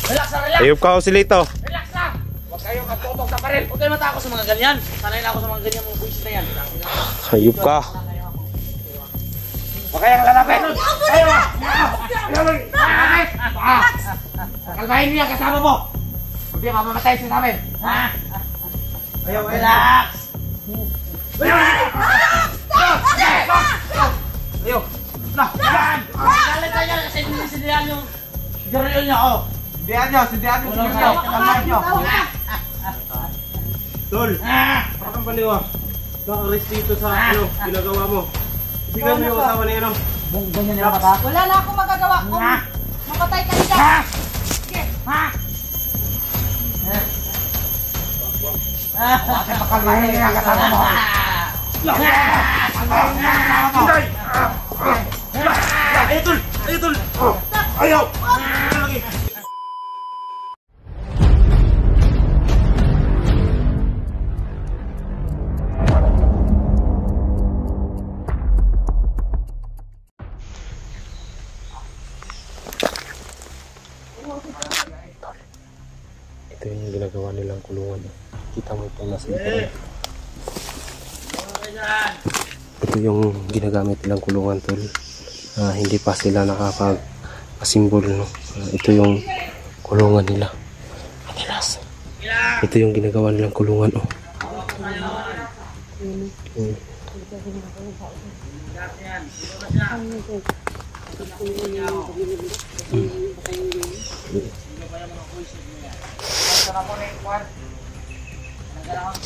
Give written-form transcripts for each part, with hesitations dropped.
Relax na, relax. Ayop ka, Joselito. Relax lang. Huwag kayong kapobok sa paril. Huwag kayong matakot sa mga ganyan. Sanay na ako sa mga ganyan mga buwis na yan. Ayop ka. Huwag kayong lalapit. Ayaw! Kalmahin niya kasama mo. Hindi, mamamatay siya namin. Ayaw, relax. Ayaw. Galit tayo kasi sindihan yung garil niya, oh. Sindihan nyo. Kalmahin nyo. Tol, parang baliwa. Kaka-arrest dito sa ginagawa mo. Sigan mo yung asawa niya, Ganyan nila mata? Wala na akong magagawa kung mapatay ka nila. Sige. Kasi pakalmahin niya kasama mo. Ayaw, Tol! Ayaw, Tol! Ayaw! Ito yung ginagawa nilang kulungan. Kita mo itong nasa ito. Ito yung ginagamit nilang kulungan, Tol. Hindi pa sila nakapag-asimbol, no? Ito yung kulungan nila. Ito yung ginagawa nilang kulungan, oh.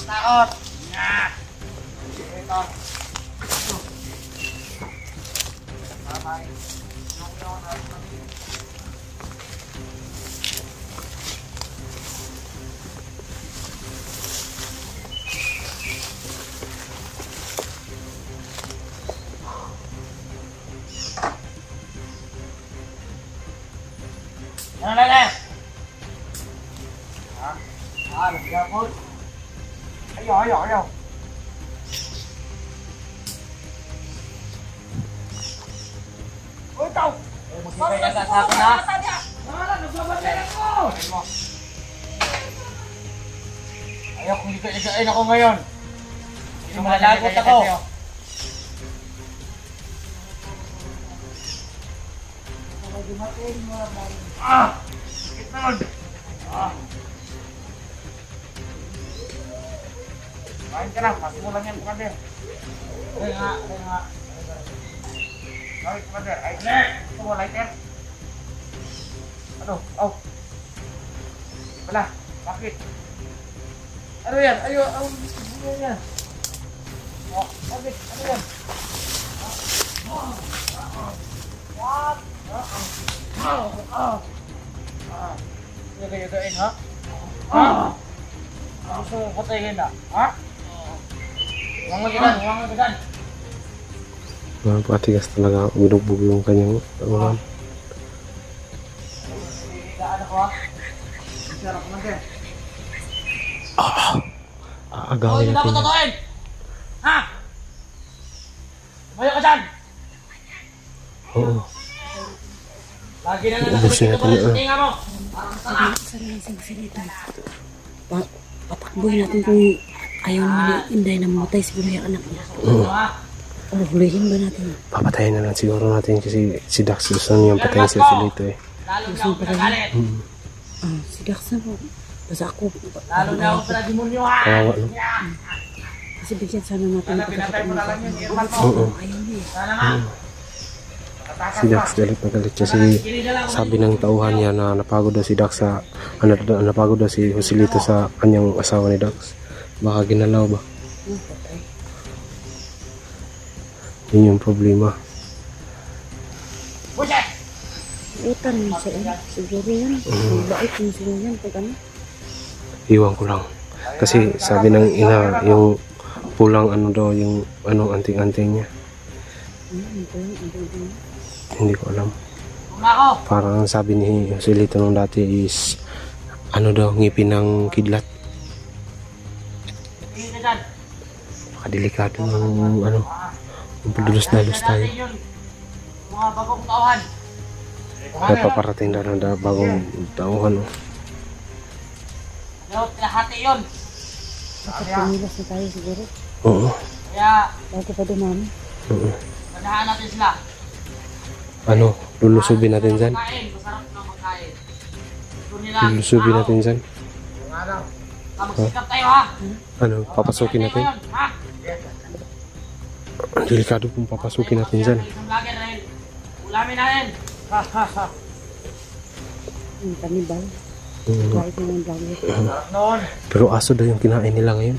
Takot! Ano na lang? Lagyan. Ayaw. Uy, ikaw! Magsipay ka sa akin, ha? Nagbabatay ako! Ayaw kung ligain ako ngayon. Malagot ako. Sakit naman! Kain ka lang, pasi mo lang yan, Commander. Kaya nga. Ay, Commander, ay, gusto mo lighter? Ano? Oh. Wala, bakit? Ano yan? Ano yan? Oh, bakit? Ano yan? What? Yagain, ha? Gusto mo patayin na, ha? Huwag magadan. Patigas talaga, binugbog yung kanyang tanguhan. Higaan ako, ha? Sir, Commander. Aagawin Hindi natin. ako tatuin! Ha? Tumayo ka dyan! Oo. Lagi na Ubusin natin sa tinga mo! Patakboy natin kung ayaw naman Inday na mamatay siguro yung anak niya. O hulihin ba natin? Papatayin na lang siguro natin kasi si Dax gusto niyang patayin si Joselito, eh. Lalo na ako pinagalit! Si Dax na po. Basta ako. Lalo na ako pinag-demonyo, ha? Kawawa, no? Kasi bigyan sana natin. Sana pinatay mo na lang yun, Irman mo. Oo. Ayaw niya. Sana nga. Si Dax galit na galit kasi sabi ng tauhan niya na napagod daw si Dax sa napagod daw si Joselito sa kanyang asawa ni Dax. Baka ginalaw ba? Yun yung problema. Buset! Utan mo siya. Siguro yan. Bait mo siguro yan. Pag ano? Iwan ko lang. Kasi sabi ng ina yung pulang ano daw yung anting-anting niya. Hindi ko alam. Parang sabi ni Joselito nung dati is ano daw ngipin ng kidlat. Delikado ng yung padulos-dalos tayo. Mga bagong tauhan. May paparating na bagong tauhan. Oh. Pero pinahati yun. Pinilas na tayo siguro. Oo. Kaya, Bago pa dumami. Oo. padahaan natin sila. Ano, lulusubin natin dyan? Magkain, masarap na magkain. Gusto nila. Lulusubin natin dyan? Magsikap tayo ha. Ano, papasukin natin? Ngayon, ha? Delikado pong papasukin natin dyan. Isang vlogger rin. Ulamin natin. Yung kanibal. Oo. Kahit yung vlogger. Noon. Pero aso daw yung kinain nila ngayon.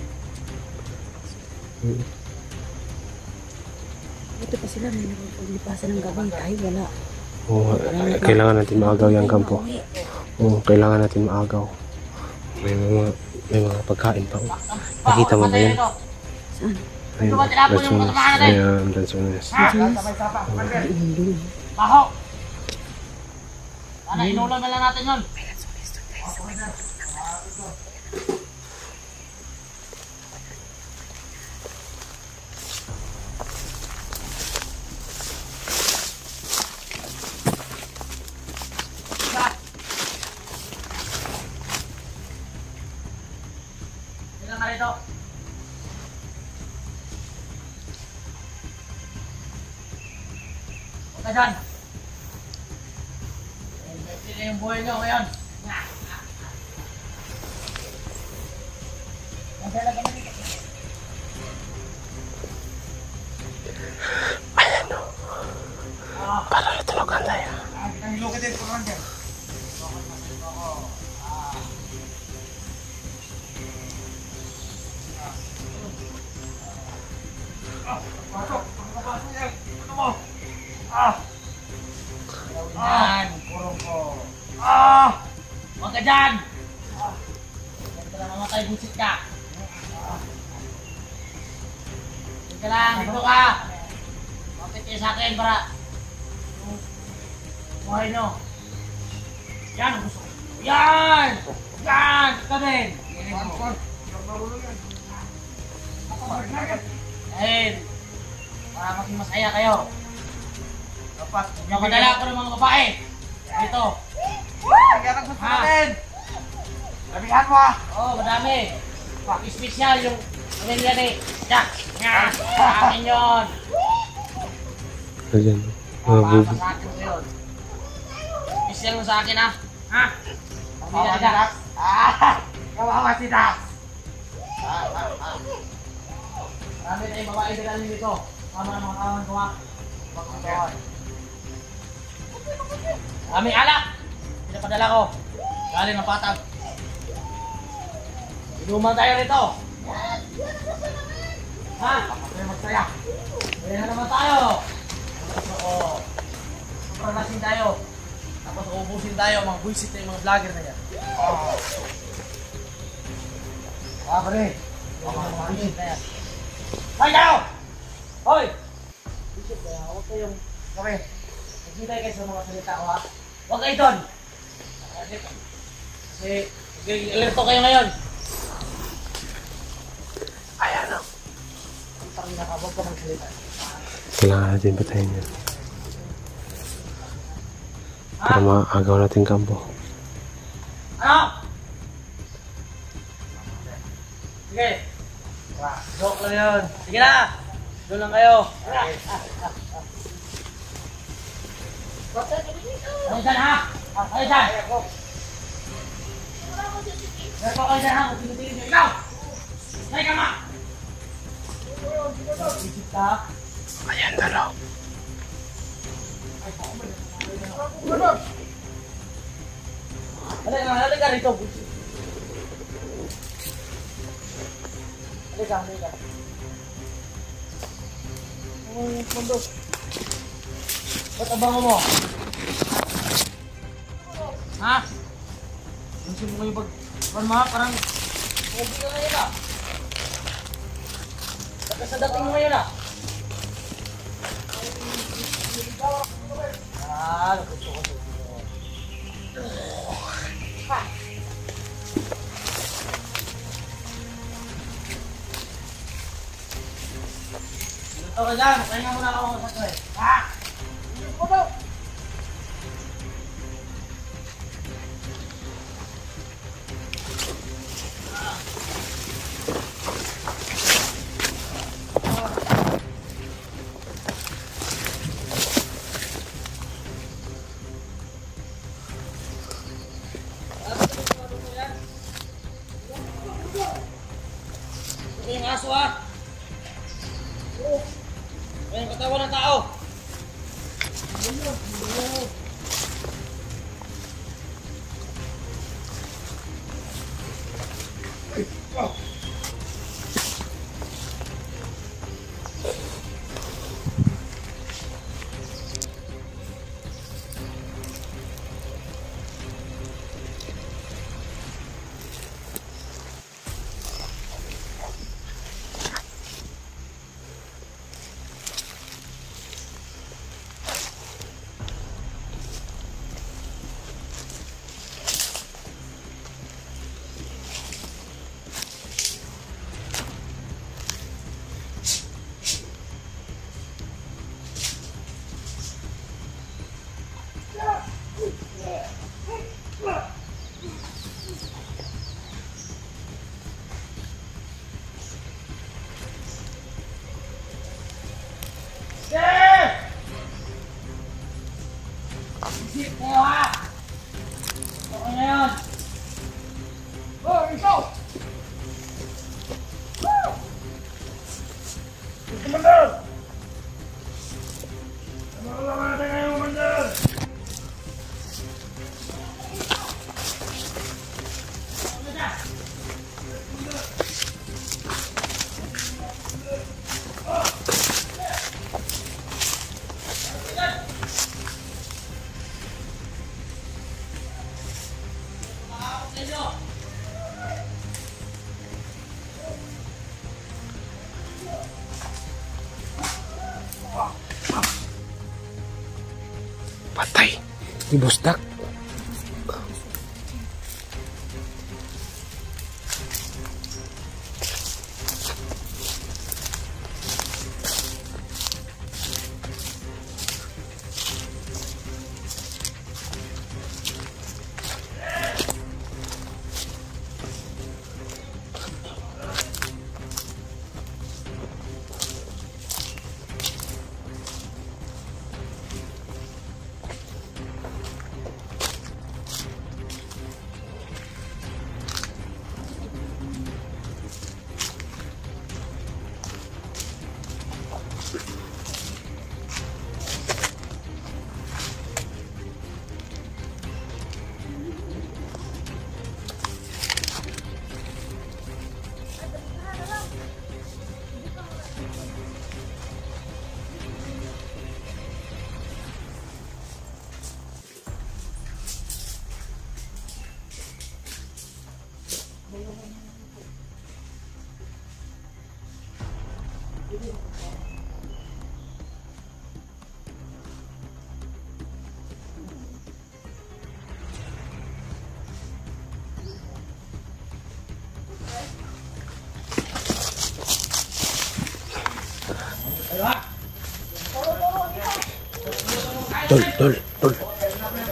Ito pa sila, may napaglipasan ng gabi. Tayo wala. Oo, kailangan natin maagaw yung kampo. Oo, kailangan natin maagaw. May mga pagkain pa. Oh. Nakita mo ba yun? Saan? Ayun, Lansones. Ayan, Lansones. Iundong. Baho. Sana inulan na lang natin yun. Ilan ka rito? Huwag ka dyan. Sila yung buhay nyo ngayon. Para natulugan tayo. Yan, kurong ko. Huwag ka dyan! Huwag ka lang mamatay, busit ka. Huwag ka lang, dito ka. Kapit kayo sa akin para buhay nyo. Yan, gusto ko. Yan! Yan! Ito din! Ayun. Para maging masaya kayo. Dapat. Napadala ko ng mga babae. Dito. Kaya gusto natin. Labihan mo ah. Oo, madami. Special yung pamilya ni Jack. Yan. Sa akin yun. Ayan. Mga bubo. Sa akin ko yun. Special mo sa akin ha. Ha? Pamilya Kawawa ni si Jack. Dax. Kawawa si Dax. Marami tayong babae din dito. Tama ng mga kawan ko ha. Maraming alak. Pinapadala ko. Galing ng patag. Inuman tayo rito. Ha? Kapag magsaya. Kaya na naman tayo. Oo. Sobrang lasing tayo. Tapos uubusin tayo. Mga buisit na yung mga vlogger na yan. Pre. Mga buisit na yan. Hoy kayo! Hoy! Buisit na yan. Huwag kayong... Kami. Maghintay kayo sa mga salita ko ha. Huwag kayo doon. Kasi alerto kayo ngayon. Ayan o. Ang tangina ka, huwag ka magsalita. Kailangan natin patayin yan. Para maagaw natin kampo. Ano? Sige. Joke lang yun. Sige na. Doon lang kayo. Ano dyan ha? Ano dyan? Ano kayo dyan ha? Kung tinutingin nyo. Ikaw! Say ka ma! Isip ka. Ayan dalaw. Halika rito. Halika. Oh, mundo. Ba't abango mo? Ha? Gusto mo kayo parang okay ka ngayon ah. Saka sa dating mo ngayon ah. Gusto ko. Okay lang, pahinga muna ako sa kaya. Ha? atraso ha. Ayan, katawan ng tao. Isip kayo ha! Okay na yun! Oh, ikaw! Commander! Ano lang natin ngayon, Commander? Patay. Ibusdak.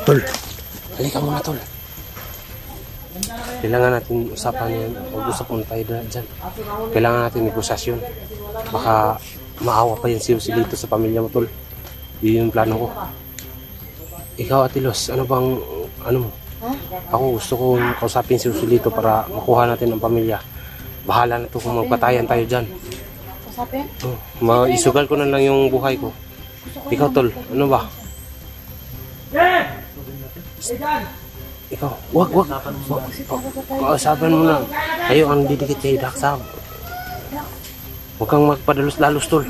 Tol. Halika muna, Tol. Kailangan natin usapan yan. Mag-usap muna tayo dyan. Kailangan natin negosasyon. Baka maawa pa yan si Joselito sa pamilya mo, Tol. Yun yung plano ko. Ikaw, Ate Los, ano bang, ano mo? Ako gusto kong kausapin si Joselito para makuha natin ang pamilya. Bahala na to kung magpatayan tayo dyan. Kausapin? Maisugal ko na lang yung buhay ko. Ikaw, Tol, ano ba? Ikaw, wag. Kausapan mo na. Kayo ang didikit kay Daksab. Huwag kang magpadalos-dalos, Tol.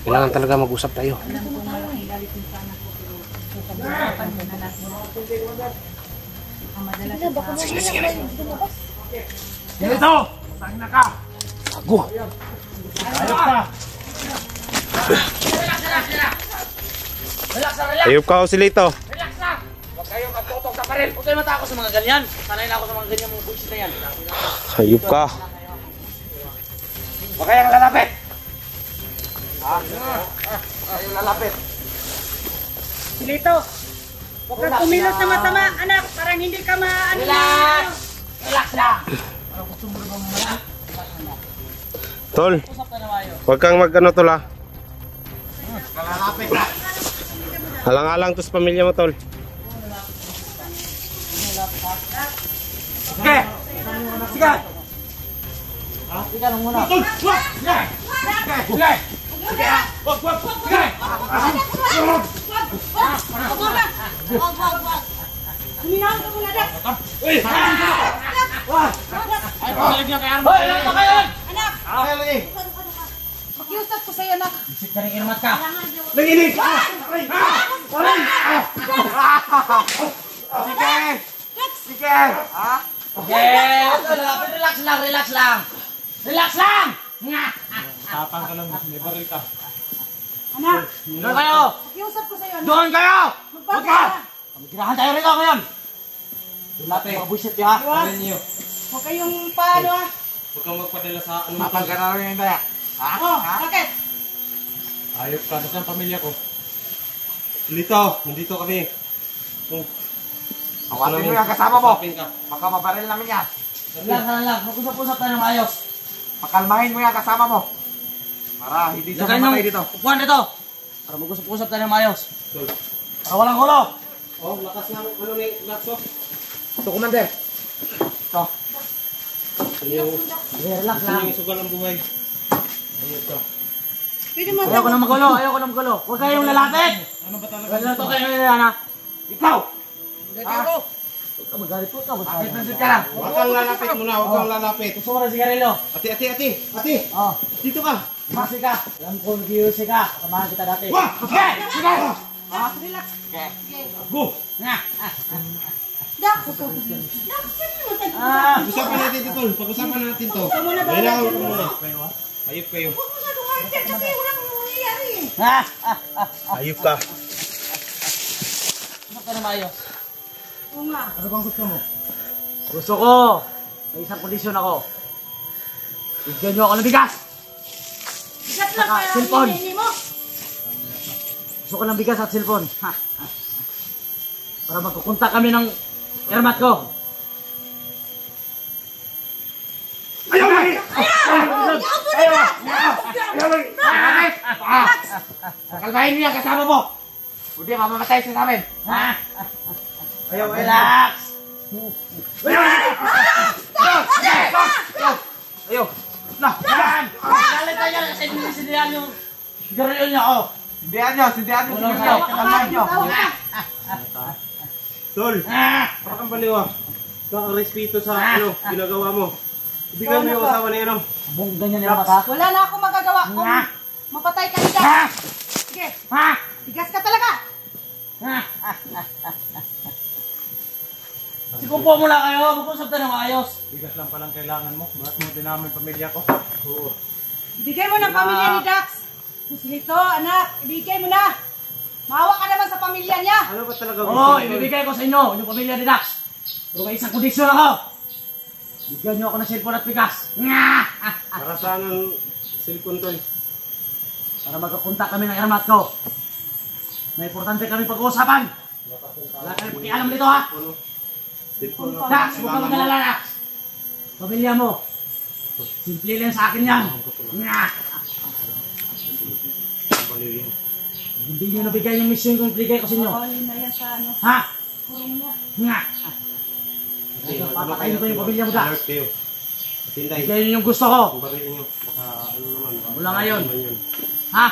Kailangan talaga mag-usap tayo. Sige. Dito! Tangina ka! Ako! Ayos ka! Ayop ka, Joselito. Relax na! Huwag kayong magtutok sa paril. Huwag kayong matakot sa mga ganyan. Sanay na ako sa mga ganyan mga bullshit na yan. Ayop ka. Huwag kayong lalapit! Kayong lalapit! Silito, huwag kang kumilos na masama, anak. Parang hindi ka Relax! Relax lang! Tol, Usap na naman yun. huwag kang mag-ano, Tol, ha? Lalapit na! Alang-alang to sa pamilya mo, Tol. Sige! Sige! Ika lang muna. Tol! Wag! Sige! Sige! Sige! Wag! Wag! Sige! Luminaw ka muna, Dax. Uy! Ay, pagalig niya kay Armat. Hoy, ilan ka kayo? Anak, Ay, lagi! makiusap ko sa'yo, anak. Isip ka rin Armat ka. Nanginig! Sige! Sige! Ha? Okay, relax lang, relax lang. Relax lang! Nga! Tapang ka lang, may baril ka. Anak, Doon kayo! makiusap ko sa'yo, anak. Doon kayo! Magpapala ka. Magkirahan tayo rito ngayon! Doon natin mga buisit niyo ha? Iwas. Huwag kayong paano, ah. Huwag kang magpadala sa ano. Tapang ka na rin yung daya. Ha? Oh, Ha? bakit? Ayop ka, nasa ang pamilya ko. Dito, nandito kami. Awatin mo yung kasama mo. Usapin ka. Baka mabaril namin yan. Relax lang, mag-usap-usap tayo ng ayos. Pakalmahin mo yung kasama mo. Para hindi siya Lagyan mamatay yung dito. upuan dito. Para mag-usap-usap tayo ng ayos. Tol. Para walang gulo. Oh, lakas ng ano ni Lakso. Ito, Commander. Ito. Yung Relax lang. yung sugal ng buhay. Ayop ka. Pwede mo, Ayoko na magulo, ayoko na magulo. Huwag kayong lalapit. Ano ba talaga? Wala to kayo na na. Ikaw! Huwag ka magalit po ka. Bakit nandun ka lang? Huwag kang lalapit muna, huwag kang lalapit. Gusto mo na sigarilyo? Ate! Oh, Dito ka! masi ka. Alam ko nag-iusi ka. Kamahan kita dati. Wah! Sige! Sige! Dax, relax. Go! Nga. Dax, Dax, saan mo tayo? Pag-usapan natin ito, Tol. Pag-usapan natin to. muna ba? Kailangan ka muna. Ayop kayo. Huwag mo na dumarte kasi walang nangyayari eh. Ayop ka. Ano ka na maayos? Oo nga. Ano bang gusto mo? Gusto ko. May isang kondisyon ako. Bigyan niyo ako ng bigas. Bigat lang Saka, para cellphone. hinihingi mo. Gusto ko ng bigas at cellphone. Para magkukontak kami ng Ermat ko. Ayaw lagi! Ayaw! Ayaw lagi! Pakalmahin mo yung kasama mo. Hindi, mamamatay siya sa amin. Ayaw, relax. Ayaw! Na! Yan! Galit tayo kasi sindihan yung sigarilyo niya ako. Sindihan nyo! Sindihan nyo! Walang Sindihan nyo! sakit. Pakalmahin nyo! Tol, parang baliwa. Kaka-respeto sa ano, ginagawa mo. Ibigay mo yung asawa ni ano. Bung ganyan yung mata. Wala na akong magagawa kung Nga. mapatay ka ni Dax. Sige, tigas ka talaga. Sikupo mo lang kayo. Mag-usap tayo ng ayos. Bigas lang palang kailangan mo. Bakit mo dinamin pamilya ko? Oo. Ibigay mo ng pamilya ni Dax. Susilito, anak, ibigay mo na. Maawa ka naman sa pamilya niya. Ano ba talaga gusto Oo, mo? ibibigay ko sa inyo. Yung pamilya ni Dax. Pero may isang kondisyon ako. Bigyan niyo ako ng cellphone at bigas. Para saan ang cellphone, Tol? Para magkakontak kami ng Ermat ko. May importante kami pag-uusapan. Wala kayong pakialam dito ha. Ano? Cellphone lang. Dax, huwag ka mag-alala Dax. Pamilya mo. Simple lang sa akin yan. Baliw yan. Hindi niyo nabigay yung mission kung ibigay ko sa inyo. Bawalin na yan sa ano, Ha? kurong niya. Nga. Papatayin ko yung pamilya mo Dax. Alert kayo. Tinday. Bigay niyo yung gusto ko. Ang baril niyo. Baka ano naman. baka Mula ngayon. ano naman yun. Ha?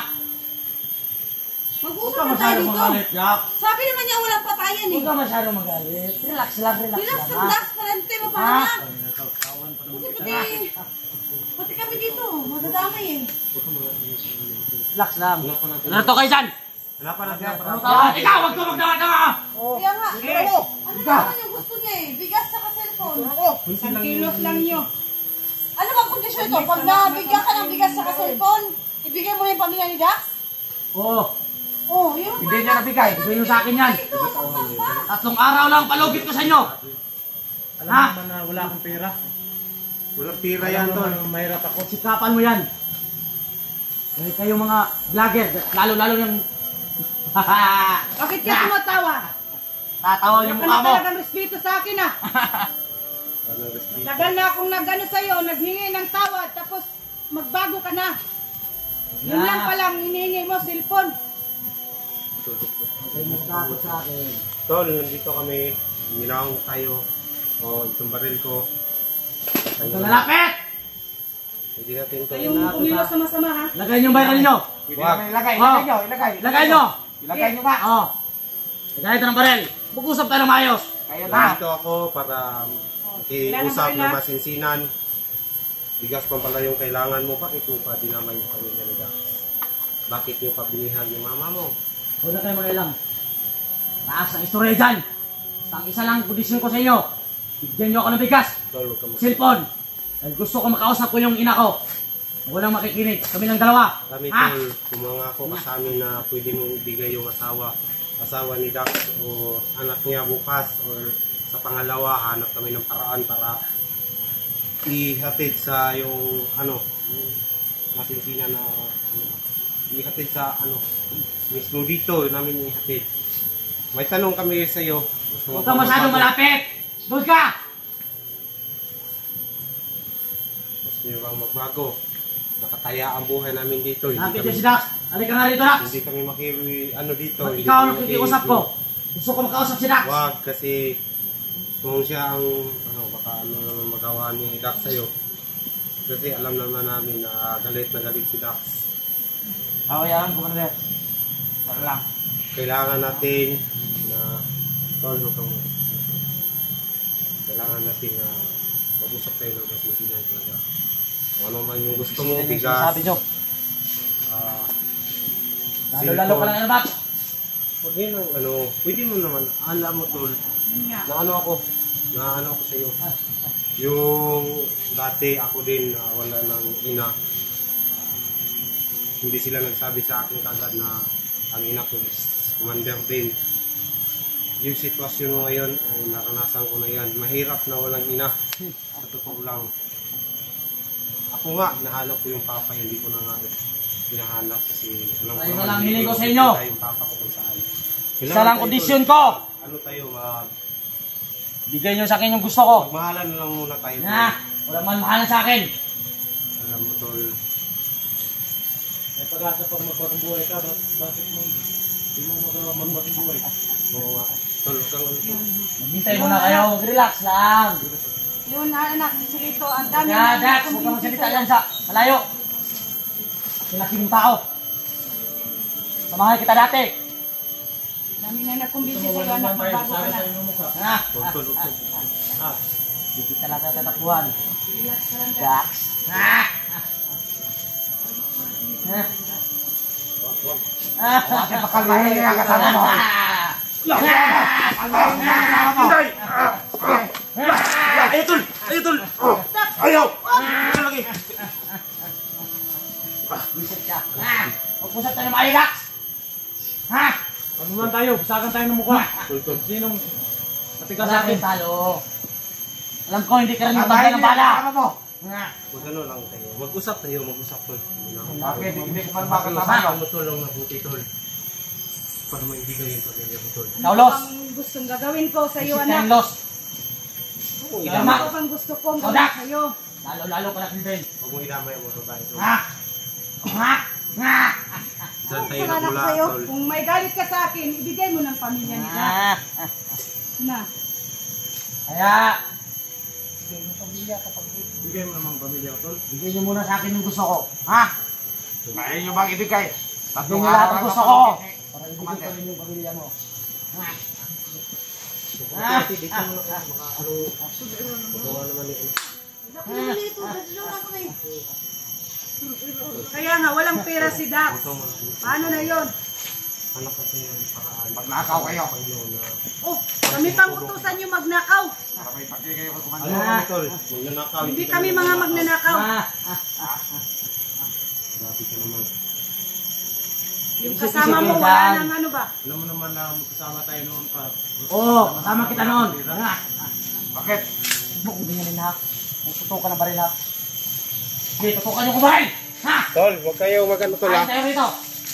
Huwag Mag-usap ka na tayo masyadong dito. magalit, Jack. Sabi naman niya walang patayan eh. Huwag ka masyadong magalit. Relax lang, relax Relax lang. ang ha? Dax, parante mo pa Ha? na. Kasi pati kami dito, madadamay eh. Relax lang. Ano to kayo dyan? Hanapan natin. Ano tawag? Ikaw, wag ka magdawa-dawa! Kaya nga, ano naman yung gusto niya eh? Bigas sa cellphone. Isang kilos lang niyo. Ano bang kondisyon ito? Pag nabigyan ka ng bigas sa cellphone, ibigay mo na yung pamilya ni Dax? Oo. Oh, yun Hindi niya nabigay. Ibigay niyo sa akin yan. Ito, saktan pa. 3 araw lang palugit ko sa inyo. Alam Ha? mo naman na wala akong pera. Walang pera yan, Tol. Mahirap ako. Sikapan mo yan. Dahil kayong mga vlogger, lalo-lalo yung... Bakit ka tumatawa? Tatawa Wala yung ka mukha na mo. talagang respeto sa akin ah. Tagal na akong nagano sa'yo, naghingi ng tawad, tapos magbago ka na. Yun lang palang hinihingi mo, cellphone. Huwag mo takot sa akin. Tol, nandito kami. Ginawang tayo. O, itong baril ko. Huwag ka lalapit! Hindi natin to. Kayong kumilos na masama ha. Lagay niyo yung baril niyo. Pwede namin ilagay. Oh. Ilagay nyo. Ilagay. Lagay niyo. Ilagay nyo nga. Oo. Lagay ito ng baril. Mag-usap tayo ng maayos. Kaya na. Dito ako para makiusap na masinsinan. Bigas pa pala yung kailangan mo. Bakit mo pa dinamay yung pamilya ni Dax? Bakit yung pabinihan yung mama mo? Huwag na kayo mga ilang. Taas ang istorya dyan. Ang isa lang kondisyon ko sa inyo. Bigyan niyo ako ng bigas. Tol, huwag ka mag- Cellphone. Dahil gusto ko makausap ko yung ina ko. Walang makikinig. Kami lang dalawa. Kami Ha? tol, kumangako ka sa amin na pwede mong ibigay yung asawa ni Dax o anak niya bukas or sa pangalawa, hanap kami ng paraan para ihatid sa yung masinsinan na ihatid sa mismo dito namin ihatid. May tanong kami sa iyo. Huwag ka masyadong malapit. Doon ka! Gusto niyo bang magbago? Nakataya ang buhay namin dito. Lapit niyo si Dax. Halika nga rito, Dax. Hindi kami dito. Ba't Hindi ikaw ang kami nakikiusap ko? Gusto ko makausap si Dax. Wag kasi kung siya ang baka naman magawa ni Dax sa'yo. Kasi alam naman namin na galit si Dax. Hayaan ko brother. Tara lang. Kailangan natin na kailangan natin na mag-usap tayo ng masisinan talaga. Kung ano man yung gusto mo, bigas. Sabi niyo. Lalo ka lang ano ba? Huwag yun pwede mo naman, alam mo tol, na ako sa iyo. Yung dati ako din na wala ng ina, hindi sila nagsabi sa akin kagad na ang ina ko is commander din. Yung sitwasyon mo ngayon ay naranasan ko na yan. Mahirap na walang ina. Sa totoo lang. Ako nga, nahanap ko yung papa, hindi ko na nga hinahanap kasi alam ko Isa naman, lang hindi hiling ko ko sa inyo. nakita yung papa ko kung saan. Isa lang kondisyon ko. Ano tayo, Bigay niyo sa akin yung gusto ko. magmahalan na lang muna tayo. Walang malmahalan sa akin. Alam mo tol, May pag-asa pag magbagong buhay ka. Bakit mo? Hindi mo magawa magbagong buhay. oo nga. Tol, kang Maghintay muna kayo. Relax lang. Yun anak, silito, ang dami Dax, huwag ka magsalita yan sa malayo. Silaki mong tao. Samahan kita dati. Dami na nakumbisi sa'yo anak, magbago ka na. tol. Hindi talaga tatakbuhan. Relax ka lang. Dax. Bakit pakalmahin niya ang kasama mo? Pakalmahin niya ang kasama mo. Ayaw tol! Ayaw tol! Ayaw! Ito lagi! Bisit ka. Mag-usap tayo ng mali, Dax. Ha? Ano man tayo? Bisakan tayo ng mukha. Tol. Sinong matigas Wala sa akin? akin talo. Alam ko hindi ka rin maganda Pakalmahin ng niya ang bala. kasama mo. Mag-ano lang tayo. Mag-usap tayo, mag-usap tol. Bakit? Hindi ko man makasama mo. Ano tol lang nabuti tol. Para maibigay yung pamilya mo tol. Ikaw, Los. Ang gustong gagawin ko sa iyo Bisit ka anak. ng Los. Ikaw Ikaw, ang gusto kong Ikaw, gawin Dax. sa iyo. Lalo ka na pindin. Huwag mo idamay ang mga babae tol. Ha? Ha? Ha? Diyan tayo Kung anak nagmula sa'yo, tol. kung may galit ka sa akin, ibigay mo ng pamilya ni Dax. Ha? Na. Kaya, Bigay mo namang pamilya ko, tol. bigyan niyo muna sa akin yung gusto ko. Ha? Ayaw nyo bang ibigay? Bigyan niyo lahat ang gusto ko. Para ibigay ko rin yung pamilya mo. Ha? Kasi di ko magawa naman ni Kaya nga, walang pera si Dax. Paano na yon? anak kasi yung pakaan. Magnakaw kayo. Panginoon na Oh, kami pang utusan nyo magnakaw. Para may pagkay kayo kay ano Commander. kami tol? Magnanakaw. Hindi kami mga magnanakaw. Ha? Grabe ka naman. Yung kasama mo, wala nang ano ba? Alam mo naman na magkasama tayo noon pa. Oo, kasama kita noon. Ha? Bakit? Buk, hindi nyo rin ha. Kung tutukan ng baril ha. Sige, tutukan yung kumain. Ha? Tol, huwag kayo mag-ano tol ha. Kain tayo rito.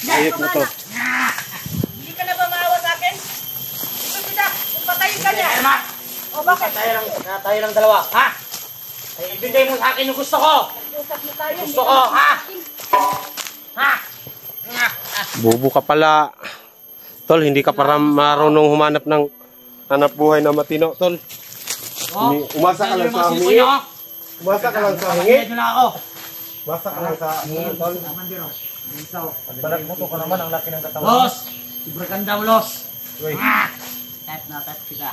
Ayot mo to. Hindi ka na ba maawa sa akin? Ito si Dax, kung patayin ka niya. Kaya naman. O bakit? Tayo lang dalawa. Ha? Ay, ibigay mo sa akin yung gusto ko. Usap na tayo. Gusto ko, ha? Ha? Bubo ka pala. Tol, hindi ka para marunong humanap ng hanap buhay na matino, tol. Oh, Umasa ka lang sa yung mga humingi. cellphone nyo. Umasa ka lang sa hingi. Papagay nyo na ako. Basta ka lang sa tol. Balag mo to ka naman, ang laki ng katawan. Los! Sobrang ganda mo, Los! Uy. Type na, type kita.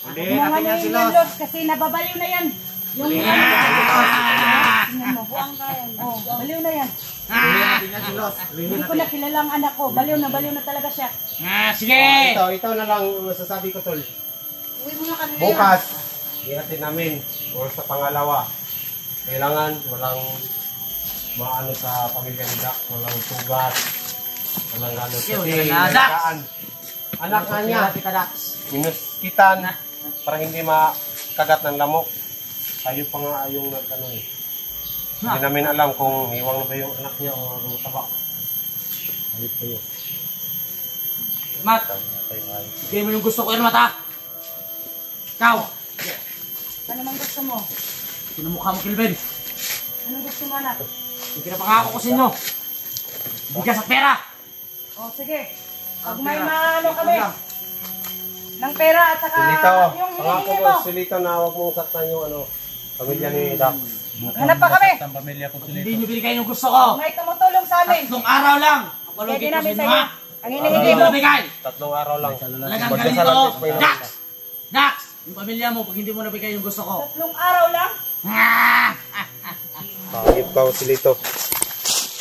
Hindi, Yung natin ano yan si yun, Los. Los, kasi nababaliw na yan. Yung tingnan mo, buwang ka yan. Oh, baliw na yan. Hindi natin yan si Los. Hindi ko na kilala ang anak ko. Baliw na talaga siya. Sige! Ito na lang masasabi ko tol. Uwi mo na kanina. Bukas, ihatin namin. O sa pangalawa. Kailangan walang maano sa pamilya ni Dax. Walang sugat. Walang ano. Sige, Kasi wala na, Dax. nalagaan. Anak na niya. Kita, Dax. Minuskitan para hindi makagat ng lamok. Tayo pa nga yung nag-ano eh. Hindi namin alam kung iwang na ba yung anak niya o mataba. Ayun pa yun. Mat, bigay mo yung gusto ko, Irmat, ha? Ikaw! Ano mang gusto mo? Pinamukha mo, Kilvin. Anong gusto mo, anak? Yung pinapangako ko sa inyo. Bigas at pera. Oh, sige. Pag may maano kami. Ng pera at saka Silito. yung Pangako hinihingi mo, mo. Silito na huwag mong saktan yung ano, pamilya ni Dax. Hanap pa kami. Ang pamilya ko sila. Hindi nyo binigay yung gusto ko. May tumutulong sa amin. 3 araw lang. Ang Pwede palugit ko sa namin inyo, sa ha? inyo. Ang Hindi hinihingi mo mo. nabigay. 3 araw lang. Talagang Magdasal ganito. natin, may Dax! naman. Dax! Yung pamilya mo, pag hindi mo nabigay yung gusto ko. 3 araw lang. Kahit ka, Silito.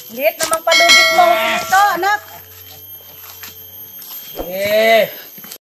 Liit namang palugit mo. Ito, anak. Eh!